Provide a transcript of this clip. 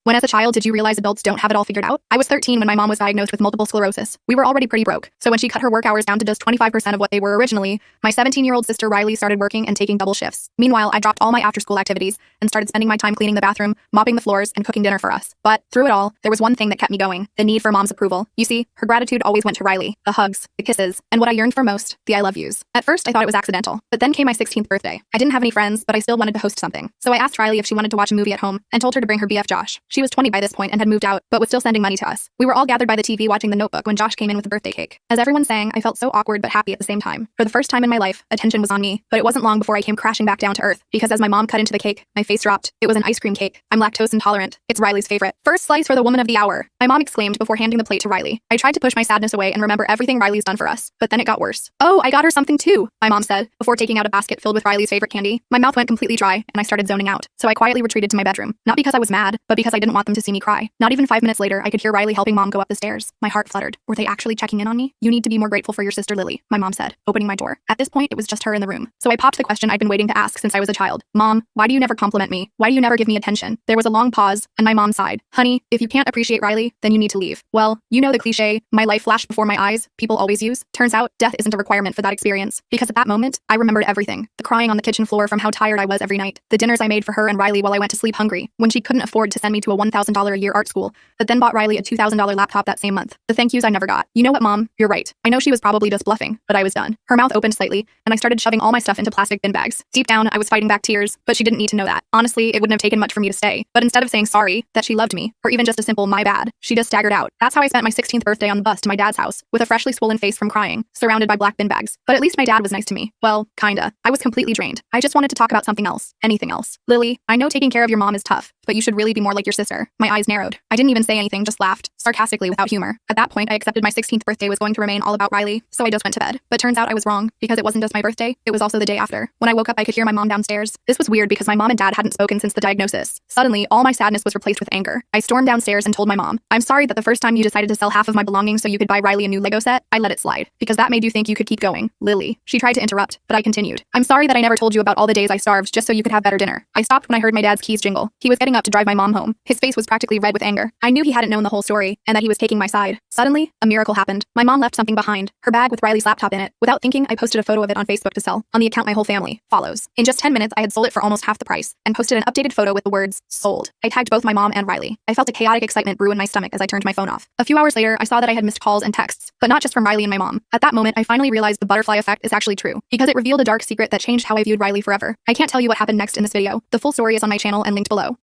When as a child did you realize adults don't have it all figured out? I was 13 when my mom was diagnosed with multiple sclerosis. We were already pretty broke, so when she cut her work hours down to just 25% of what they were originally, my 17-year-old sister Riley started working and taking double shifts. Meanwhile, I dropped all my after-school activities and started spending my time cleaning the bathroom, mopping the floors, and cooking dinner for us. But through it all, there was one thing that kept me going: the need for mom's approval. You see, her gratitude always went to Riley, the hugs, the kisses, and what I yearned for most, the I love yous. At first, I thought it was accidental, but then came my 16th birthday. I didn't have any friends, but I still wanted to host something. So I asked Riley if she wanted to watch a movie at home and told her to bring her BF Josh. She was 20 by this point and had moved out, but was still sending money to us. We were all gathered by the TV watching The Notebook when Josh came in with a birthday cake. As everyone sang, I felt so awkward but happy at the same time. For the first time in my life, attention was on me, but it wasn't long before I came crashing back down to earth, because as my mom cut into the cake, my face dropped. It was an ice cream cake. I'm lactose intolerant. It's Riley's favorite. First slice for the woman of the hour, my mom exclaimed before handing the plate to Riley. I tried to push my sadness away and remember everything Riley's done for us, but then it got worse. Oh, I got her something too, my mom said, before taking out a basket filled with Riley's favorite candy. My mouth went completely dry, and I started zoning out, so I quietly retreated to my bedroom. Not because I was mad, but because I didn't want them to see me cry. Not even 5 minutes later, I could hear Riley helping mom go up the stairs. My heart fluttered. Were they actually checking in on me? You need to be more grateful for your sister Lily, my mom said, opening my door. At this point, it was just her in the room. So I popped the question I'd been waiting to ask since I was a child. Mom, why do you never compliment me? Why do you never give me attention? There was a long pause, and my mom sighed. Honey, if you can't appreciate Riley, then you need to leave. Well, you know the cliche, my life flashed before my eyes, people always use. Turns out, death isn't a requirement for that experience. Because at that moment, I remembered everything. The crying on the kitchen floor from how tired I was every night. The dinners I made for her and Riley while I went to sleep hungry, when she couldn't afford to send me to a $1,000 a year art school, but then bought Riley a $2,000 laptop that same month. The thank yous I never got. You know what, Mom? You're right. I know she was probably just bluffing, but I was done. Her mouth opened slightly, and I started shoving all my stuff into plastic bin bags. Deep down, I was fighting back tears, but she didn't need to know that. Honestly, it wouldn't have taken much for me to stay. But instead of saying sorry, that she loved me, or even just a simple my bad, she just staggered out. That's how I spent my 16th birthday on the bus to my dad's house, with a freshly swollen face from crying, surrounded by black bin bags. But at least my dad was nice to me. Well, kinda. I was completely drained. I just wanted to talk about something else. Anything else. Lily, I know taking care of your mom is tough, but you should really be more like your sister. My eyes narrowed. I didn't even say anything, just laughed, sarcastically without humor. At that point, I accepted my 16th birthday was going to remain all about Riley, so I just went to bed. But turns out I was wrong, because it wasn't just my birthday, it was also the day after. When I woke up, I could hear my mom downstairs. This was weird because my mom and dad hadn't spoken since the diagnosis. Suddenly, all my sadness was replaced with anger. I stormed downstairs and told my mom, I'm sorry that the first time you decided to sell half of my belongings so you could buy Riley a new Lego set, I let it slide, because that made you think you could keep going. Lily. She tried to interrupt, but I continued. I'm sorry that I never told you about all the days I starved just so you could have better dinner. I stopped when I heard my dad's keys jingle. He was getting up to drive my mom home. His face was practically red with anger. I knew he hadn't known the whole story, and that he was taking my side. Suddenly, a miracle happened. My mom left something behind, her bag with Riley's laptop in it. Without thinking, I posted a photo of it on Facebook to sell, on the account my whole family follows. In just 10 minutes, I had sold it for almost half the price, and posted an updated photo with the words, sold. I tagged both my mom and Riley. I felt a chaotic excitement brew in my stomach as I turned my phone off. A few hours later, I saw that I had missed calls and texts, but not just from Riley and my mom. At that moment, I finally realized the butterfly effect is actually true, because it revealed a dark secret that changed how I viewed Riley forever. I can't tell you what happened next in this video. The full story is on my channel and linked below.